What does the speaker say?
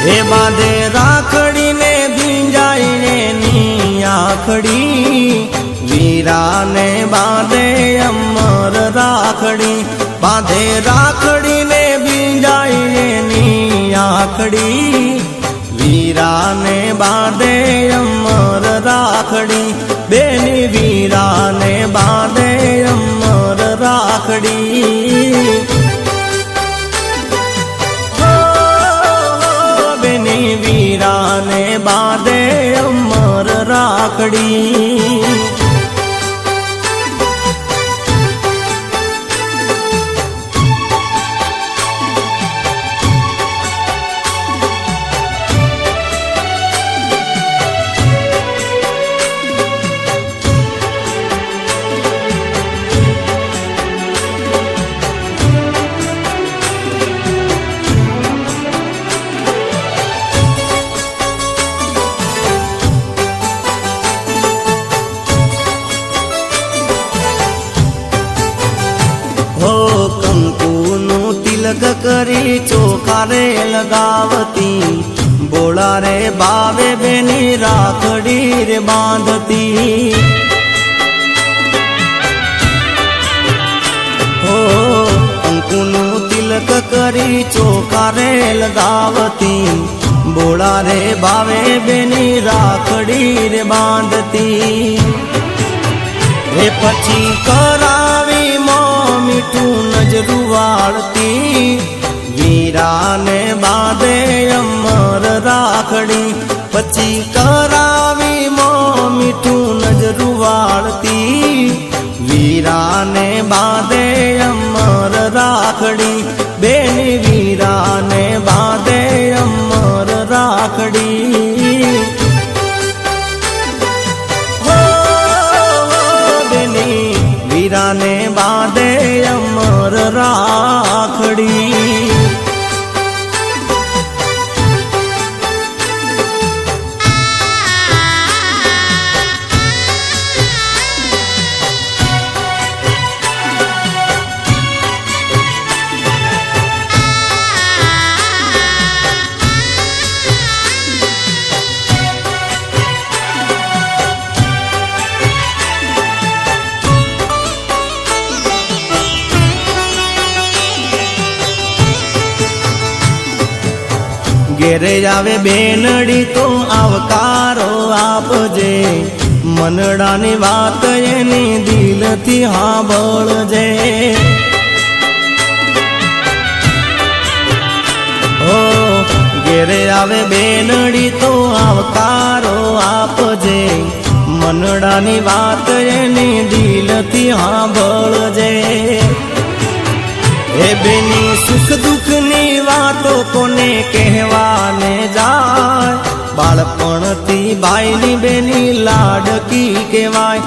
હે બાંધે રાખડી ને ભીંજાઈને ની આખડી, વીરાને બાંધે અમર રાખડી, બાંધે રાખડી ને ભીંજાઈને ની આખડી, વીરાને બાંધે અમર રાખડી, બેની વીરાને બાંધે અમર રાખડી, બેની વીરાને બાંધે અમર રાખડી। કંકુનું તિલક કરી ચોખા રે લગાવતી, બોળા રે બાવે બેની રાખડી રે બાંધતી, હો કંકુનું તિલક કરી ચોખા રે લગાવતી, બોળા રે બાવે બેની રાખડી રે બાંધતી, હે પછી કરાવી મીઠું નજરું વાળતી, વીરાને બાંધે અમર રાખડી, પછી કરાવી મીઠું નજરું વાળતી, વીરાને બાંધે અમર રાખડી, બેની વીરાને બાંધે અમર રાખડી, વીરાને બાંધે અમર રાખડી। ઘેરે આવે બેનડી તો આવકારો આપજે, મનડાની વાત એની દિલથી સાંભળજે, ઓ ઘેરે આવે બેનડી તો આવકારો આપજે, મનડાની વાત એની દિલથી સાંભળજે, હે બેની સુખ દુઃખની વાતો કોને કહેવાને જાય, બાળપણથી ભાઈની બેની લાડકી કહેવાય।